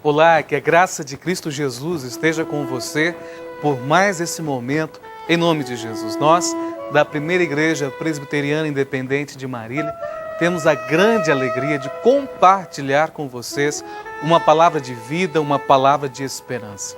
Olá, que a graça de Cristo Jesus esteja com você por mais esse momento, em nome de Jesus. Nós, da Primeira Igreja Presbiteriana Independente de Marília, temos a grande alegria de compartilhar com vocês uma palavra de vida, uma palavra de esperança.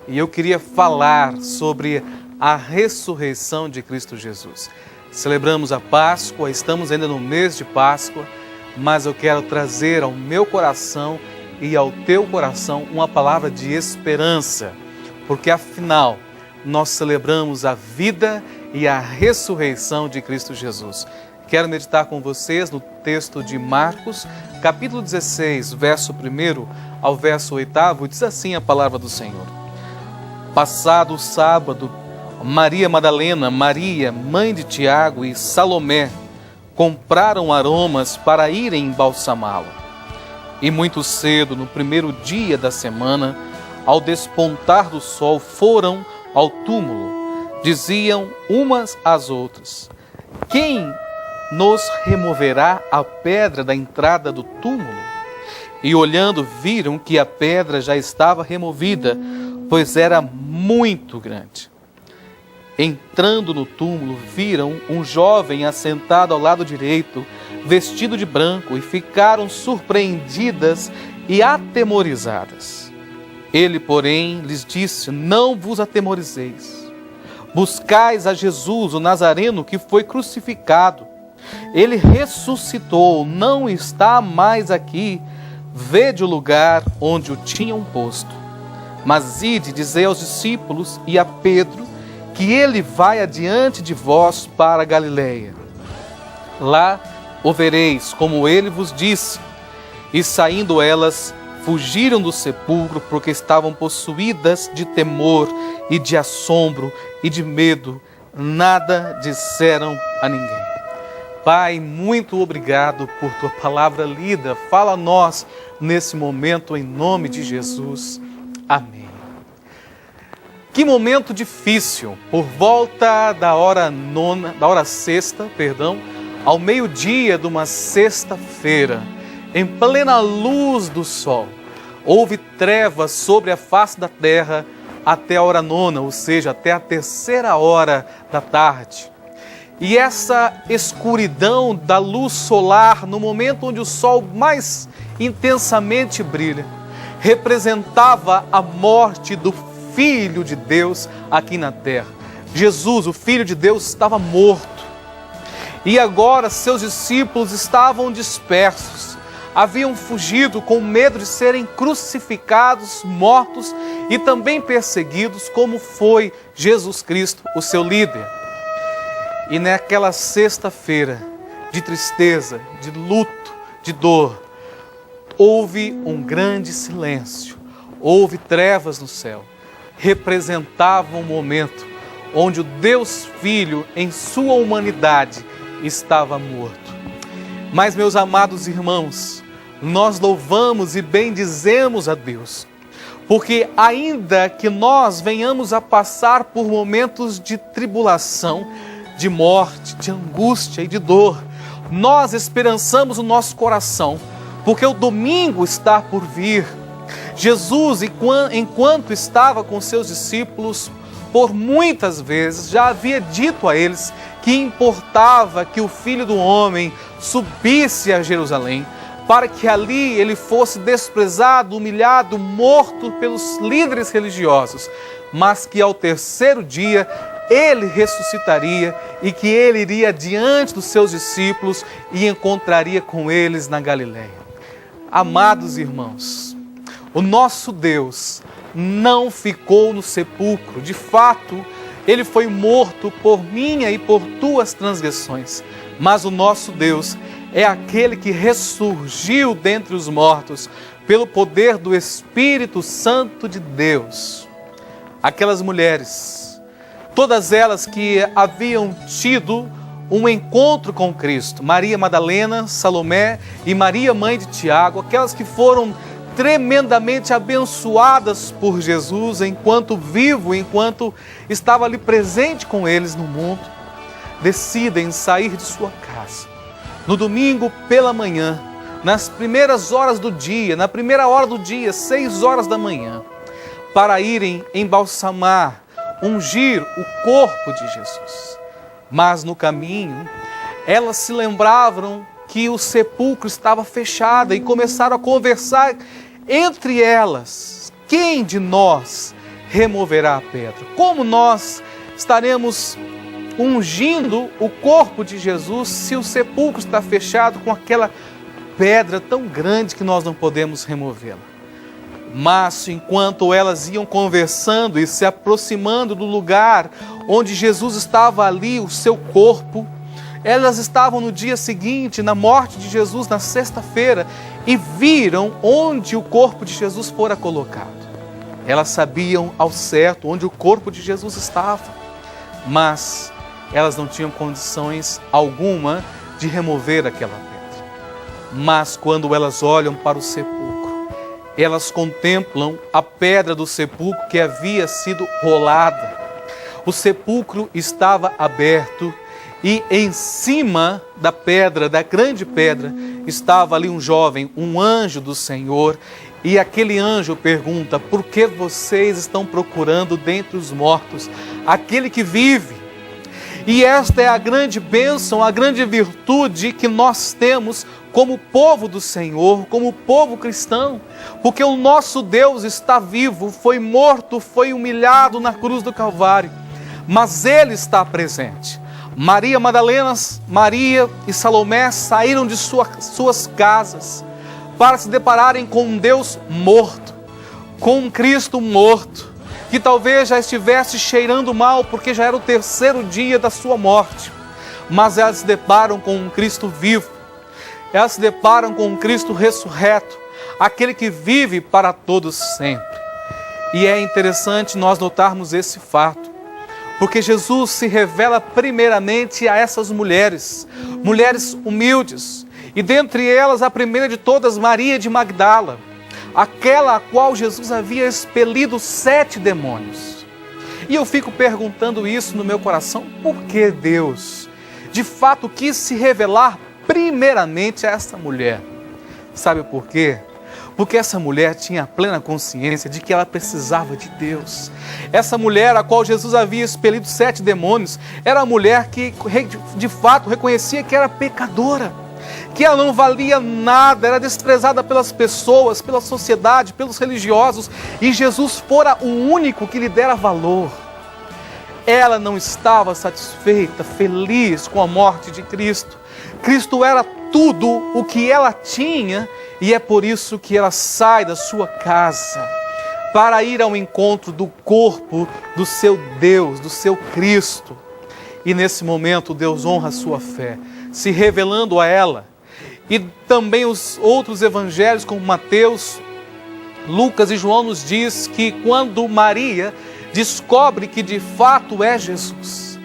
E eu queria falar sobre a ressurreição de Cristo Jesus. Celebramos a Páscoa, estamos ainda no mês de Páscoa, mas eu quero trazer ao meu coração e ao teu coração uma palavra de esperança, porque afinal nós celebramos a vida e a ressurreição de Cristo Jesus. Quero meditar com vocês no texto de Marcos, capítulo 16, verso 1 ao verso 8, diz assim a palavra do Senhor. Passado o sábado, Maria Madalena, Maria, mãe de Tiago e Salomé, compraram aromas para irem embalsamá-lo. E muito cedo, no primeiro dia da semana, ao despontar do sol, foram ao túmulo. Diziam umas às outras: quem nos removerá a pedra da entrada do túmulo? E olhando, viram que a pedra já estava removida, pois era muito grande. Entrando no túmulo, viram um jovem assentado ao lado direito, vestido de branco, e ficaram surpreendidas e atemorizadas. Ele, porém, lhes disse: não vos atemorizeis. Buscais a Jesus, o Nazareno, que foi crucificado. Ele ressuscitou, não está mais aqui. Vede o lugar onde o tinham posto. Mas ide, dizei aos discípulos e a Pedro, que ele vai adiante de vós para a Galileia. Lá o vereis, como ele vos disse. E saindo elas, fugiram do sepulcro, porque estavam possuídas de temor e de assombro e de medo. Nada disseram a ninguém. Pai, muito obrigado por tua palavra lida. Fala a nós nesse momento, em nome de Jesus. Amém. Que momento difícil, por volta da hora sexta, ao meio-dia de uma sexta-feira, em plena luz do sol, houve trevas sobre a face da terra até a hora nona, ou seja, até a terceira hora da tarde. E essa escuridão da luz solar, no momento onde o sol mais intensamente brilha, representava a morte do Filho de Deus aqui na terra. Jesus, o Filho de Deus, estava morto. E agora seus discípulos estavam dispersos. Haviam fugido com medo de serem crucificados, mortos e também perseguidos, como foi Jesus Cristo, o seu líder. E naquela sexta-feira de tristeza, de luto, de dor, houve um grande silêncio. Houve trevas no céu. Representava um momento onde o Deus Filho, em sua humanidade, estava morto. Mas, meus amados irmãos, nós louvamos e bendizemos a Deus, porque ainda que nós venhamos a passar por momentos de tribulação, de morte, de angústia e de dor, nós esperançamos o nosso coração, porque o domingo está por vir. Jesus, enquanto estava com seus discípulos, por muitas vezes já havia dito a eles que importava que o Filho do Homem subisse a Jerusalém, para que ali ele fosse desprezado, humilhado, morto pelos líderes religiosos, mas que ao terceiro dia ele ressuscitaria e que ele iria diante dos seus discípulos e encontraria com eles na Galileia. Amados irmãos, o nosso Deus não ficou no sepulcro. De fato, ele foi morto por minha e por tuas transgressões. Mas o nosso Deus é aquele que ressurgiu dentre os mortos pelo poder do Espírito Santo de Deus. Aquelas mulheres, todas elas que haviam tido um encontro com Cristo, Maria Madalena, Salomé e Maria, mãe de Tiago, aquelas que foram tremendamente abençoadas por Jesus enquanto vivo, enquanto estava ali presente com eles no mundo, decidem sair de sua casa no domingo pela manhã, nas primeiras horas do dia, na primeira hora do dia, 6 horas da manhã, para irem embalsamar, ungir o corpo de Jesus. Mas no caminho, elas se lembravam que o sepulcro estava fechado e começaram a conversar entre elas. Quem de nós removerá a pedra? Como nós estaremos ungindo o corpo de Jesus se o sepulcro está fechado com aquela pedra tão grande que nós não podemos removê-la? Mas enquanto elas iam conversando e se aproximando do lugar onde Jesus estava ali, o seu corpo, elas estavam no dia seguinte, na morte de Jesus, na sexta-feira, e viram onde o corpo de Jesus fora colocado. Elas sabiam ao certo onde o corpo de Jesus estava, mas elas não tinham condições alguma de remover aquela pedra. Mas quando elas olham para o sepulcro, elas contemplam a pedra do sepulcro que havia sido rolada. O sepulcro estava aberto e em cima da pedra, da grande pedra, estava ali um jovem, um anjo do Senhor. E aquele anjo pergunta: por que vocês estão procurando dentre os mortos aquele que vive? E esta é a grande bênção, a grande virtude que nós temos como povo do Senhor, como povo cristão, porque o nosso Deus está vivo, foi morto, foi humilhado na cruz do Calvário, mas Ele está presente. Maria Madalena, Maria e Salomé saíram de suas casas para se depararem com um Deus morto, com um Cristo morto, que talvez já estivesse cheirando mal, porque já era o 3º dia da sua morte. Mas elas se deparam com um Cristo vivo, elas se deparam com um Cristo ressurreto, aquele que vive para todos sempre. E é interessante nós notarmos esse fato, porque Jesus se revela primeiramente a essas mulheres, mulheres humildes, e dentre elas a primeira de todas, Maria de Magdala, aquela a qual Jesus havia expelido 7 demônios. E eu fico perguntando isso no meu coração: por que Deus de fato quis se revelar primeiramente a essa mulher? Sabe por quê? Porque essa mulher tinha plena consciência de que ela precisava de Deus. Essa mulher a qual Jesus havia expelido 7 demônios, era a mulher que de fato reconhecia que era pecadora, que ela não valia nada, era desprezada pelas pessoas, pela sociedade, pelos religiosos, e Jesus fora o único que lhe dera valor. Ela não estava satisfeita, feliz com a morte de Cristo. Cristo era tudo o que ela tinha, e é por isso que ela sai da sua casa para ir ao encontro do corpo do seu Deus, do seu Cristo. E nesse momento Deus honra a sua fé, se revelando a ela. E também os outros evangelhos, como Mateus, Lucas e João, nos diz que quando Maria descobre que de fato é Jesus,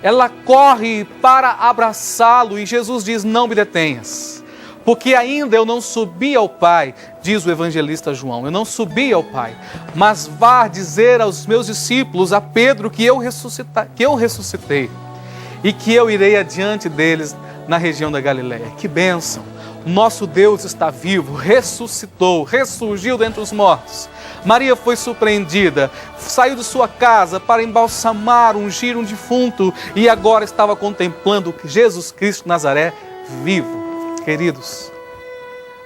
ela corre para abraçá-lo e Jesus diz: não me detenhas, porque ainda eu não subi ao Pai, diz o evangelista João, eu não subi ao Pai, mas vá dizer aos meus discípulos, a Pedro, que eu ressuscitei e que eu irei adiante deles na região da Galileia. Que bênção! Nosso Deus está vivo, ressuscitou, ressurgiu dentre os mortos. Maria foi surpreendida, saiu de sua casa para embalsamar, ungir um defunto e agora estava contemplando Jesus Cristo de Nazaré vivo. Queridos,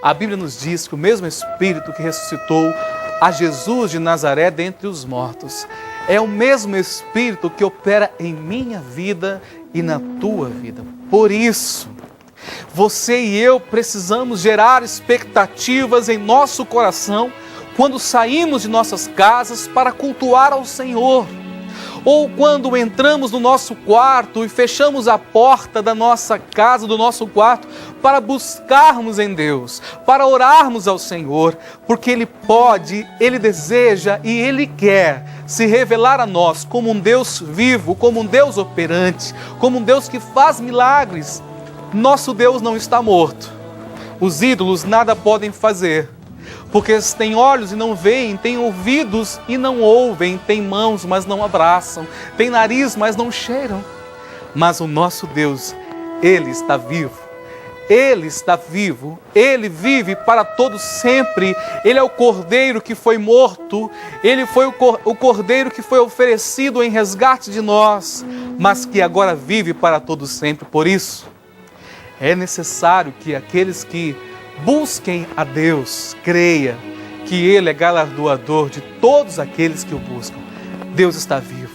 a Bíblia nos diz que o mesmo Espírito que ressuscitou a Jesus de Nazaré dentre os mortos é o mesmo Espírito que opera em minha vida e na tua vida. Por isso, você e eu precisamos gerar expectativas em nosso coração quando saímos de nossas casas para cultuar ao Senhor, ou quando entramos no nosso quarto e fechamos a porta da nossa casa, do nosso quarto, para buscarmos em Deus, para orarmos ao Senhor, porque Ele pode, Ele deseja e Ele quer se revelar a nós como um Deus vivo, como um Deus operante, como um Deus que faz milagres. Nosso Deus não está morto. Os ídolos nada podem fazer, porque têm olhos e não veem, têm ouvidos e não ouvem, têm mãos, mas não abraçam, têm nariz, mas não cheiram. Mas o nosso Deus, Ele está vivo, Ele está vivo, Ele vive para todo sempre. Ele é o Cordeiro que foi morto, Ele foi o Cordeiro que foi oferecido em resgate de nós, mas que agora vive para todo sempre. Por isso, é necessário que aqueles que busquem a Deus, creia que Ele é galardoador de todos aqueles que o buscam. Deus está vivo.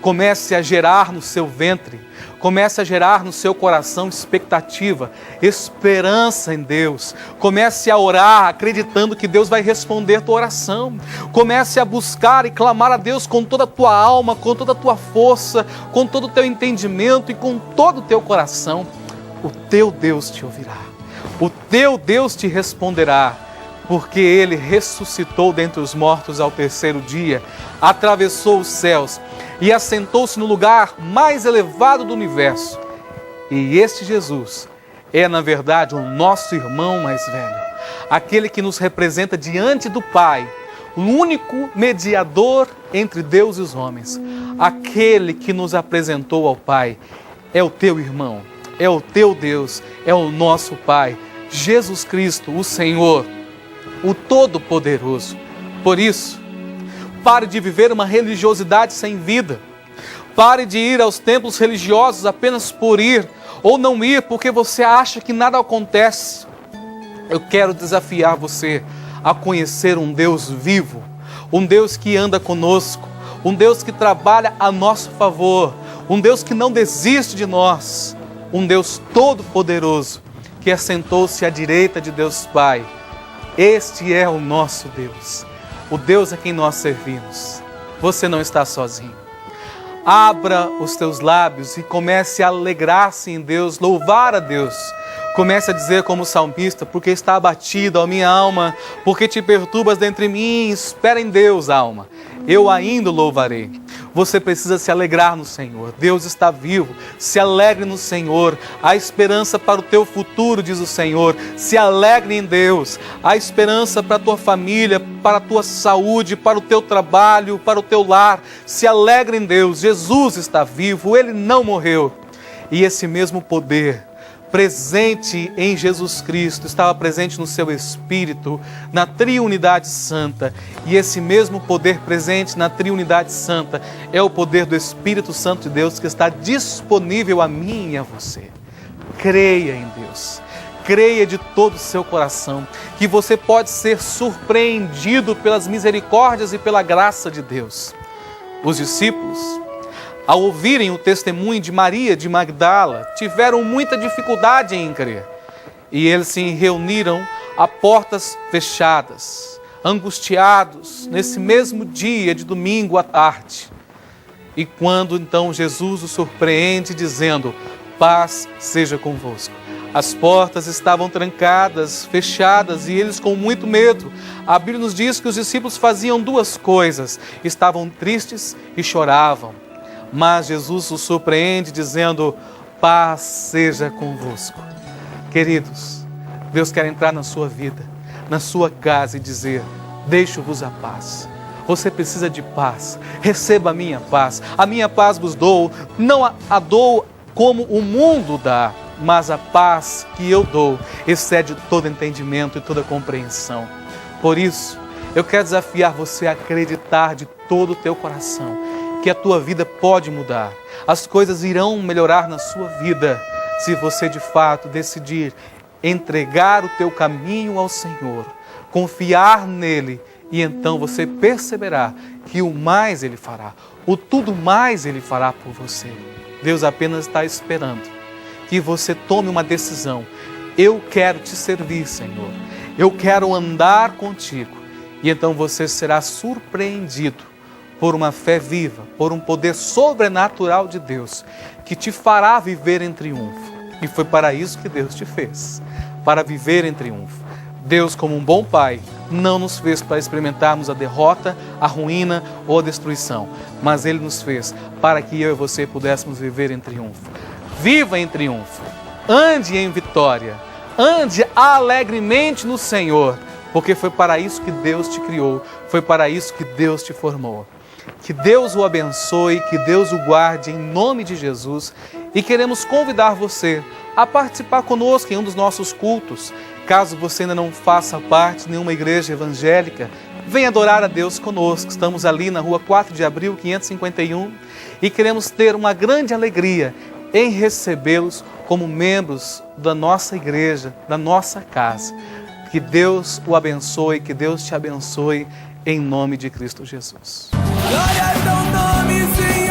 Comece a gerar no seu ventre, comece a gerar no seu coração expectativa, esperança em Deus. Comece a orar acreditando que Deus vai responder tua oração. Comece a buscar e clamar a Deus com toda a tua alma, com toda a tua força, com todo o teu entendimento e com todo o teu coração. O teu Deus te ouvirá, o teu Deus te responderá, porque Ele ressuscitou dentre os mortos ao terceiro dia, atravessou os céus e assentou-se no lugar mais elevado do universo. E este Jesus é, na verdade, o nosso irmão mais velho, aquele que nos representa diante do Pai, o único mediador entre Deus e os homens, aquele que nos apresentou ao Pai. É o teu irmão, é o teu Deus, é o nosso Pai, Jesus Cristo, o Senhor, o Todo-Poderoso. Por isso, pare de viver uma religiosidade sem vida. Pare de ir aos templos religiosos apenas por ir, ou não ir porque você acha que nada acontece. Eu quero desafiar você a conhecer um Deus vivo, um Deus que anda conosco, um Deus que trabalha a nosso favor, um Deus que não desiste de nós, um Deus todo-poderoso que assentou-se à direita de Deus Pai. Este é o nosso Deus, o Deus a quem nós servimos. Você não está sozinho. Abra os teus lábios e comece a alegrar-se em Deus, louvar a Deus. Comece a dizer como o salmista: porque está abatida a minha alma, porque te perturbas dentro de mim, espera em Deus, alma, eu ainda o louvarei. Você precisa se alegrar no Senhor. Deus está vivo. Se alegre no Senhor. Há esperança para o teu futuro, diz o Senhor. Se alegre em Deus. Há esperança para a tua família, para a tua saúde, para o teu trabalho, para o teu lar. Se alegre em Deus. Jesus está vivo. Ele não morreu. E esse mesmo poder presente em Jesus Cristo, estava presente no seu Espírito, na Triunidade Santa. E esse mesmo poder presente na Triunidade Santa é o poder do Espírito Santo de Deus que está disponível a mim e a você. Creia em Deus. Creia de todo o seu coração que você pode ser surpreendido pelas misericórdias e pela graça de Deus. Os discípulos, ao ouvirem o testemunho de Maria de Magdala, tiveram muita dificuldade em crer. E eles se reuniram a portas fechadas, angustiados, nesse mesmo dia de domingo à tarde. E quando então Jesus os surpreende dizendo: paz seja convosco. As portas estavam trancadas, fechadas, e eles com muito medo. A Bíblia nos diz que os discípulos faziam duas coisas: estavam tristes e choravam. Mas Jesus os surpreende dizendo: paz seja convosco. Queridos, Deus quer entrar na sua vida, na sua casa e dizer: deixo-vos a paz. Você precisa de paz. Receba a minha paz vos dou. Não a dou como o mundo dá, mas a paz que eu dou excede todo entendimento e toda compreensão. Por isso, eu quero desafiar você a acreditar de todo o teu coração que a tua vida pode mudar. As coisas irão melhorar na sua vida se você de fato decidir entregar o teu caminho ao Senhor, confiar nele, e então você perceberá que o mais Ele fará, o tudo mais Ele fará por você. Deus apenas está esperando que você tome uma decisão. Eu quero te servir, Senhor. Eu quero andar contigo. E então você será surpreendido por uma fé viva, por um poder sobrenatural de Deus, que te fará viver em triunfo. E foi para isso que Deus te fez, para viver em triunfo. Deus, como um bom Pai, não nos fez para experimentarmos a derrota, a ruína ou a destruição, mas Ele nos fez para que eu e você pudéssemos viver em triunfo. Viva em triunfo, ande em vitória, ande alegremente no Senhor, porque foi para isso que Deus te criou, foi para isso que Deus te formou. Que Deus o abençoe, que Deus o guarde em nome de Jesus, e queremos convidar você a participar conosco em um dos nossos cultos. Caso você ainda não faça parte de nenhuma igreja evangélica, venha adorar a Deus conosco. Estamos ali na rua 4 de abril, 551, e queremos ter uma grande alegria em recebê-los como membros da nossa igreja, da nossa casa. Que Deus o abençoe, que Deus te abençoe, em nome de Cristo Jesus. Glória ao teu nome, Senhor.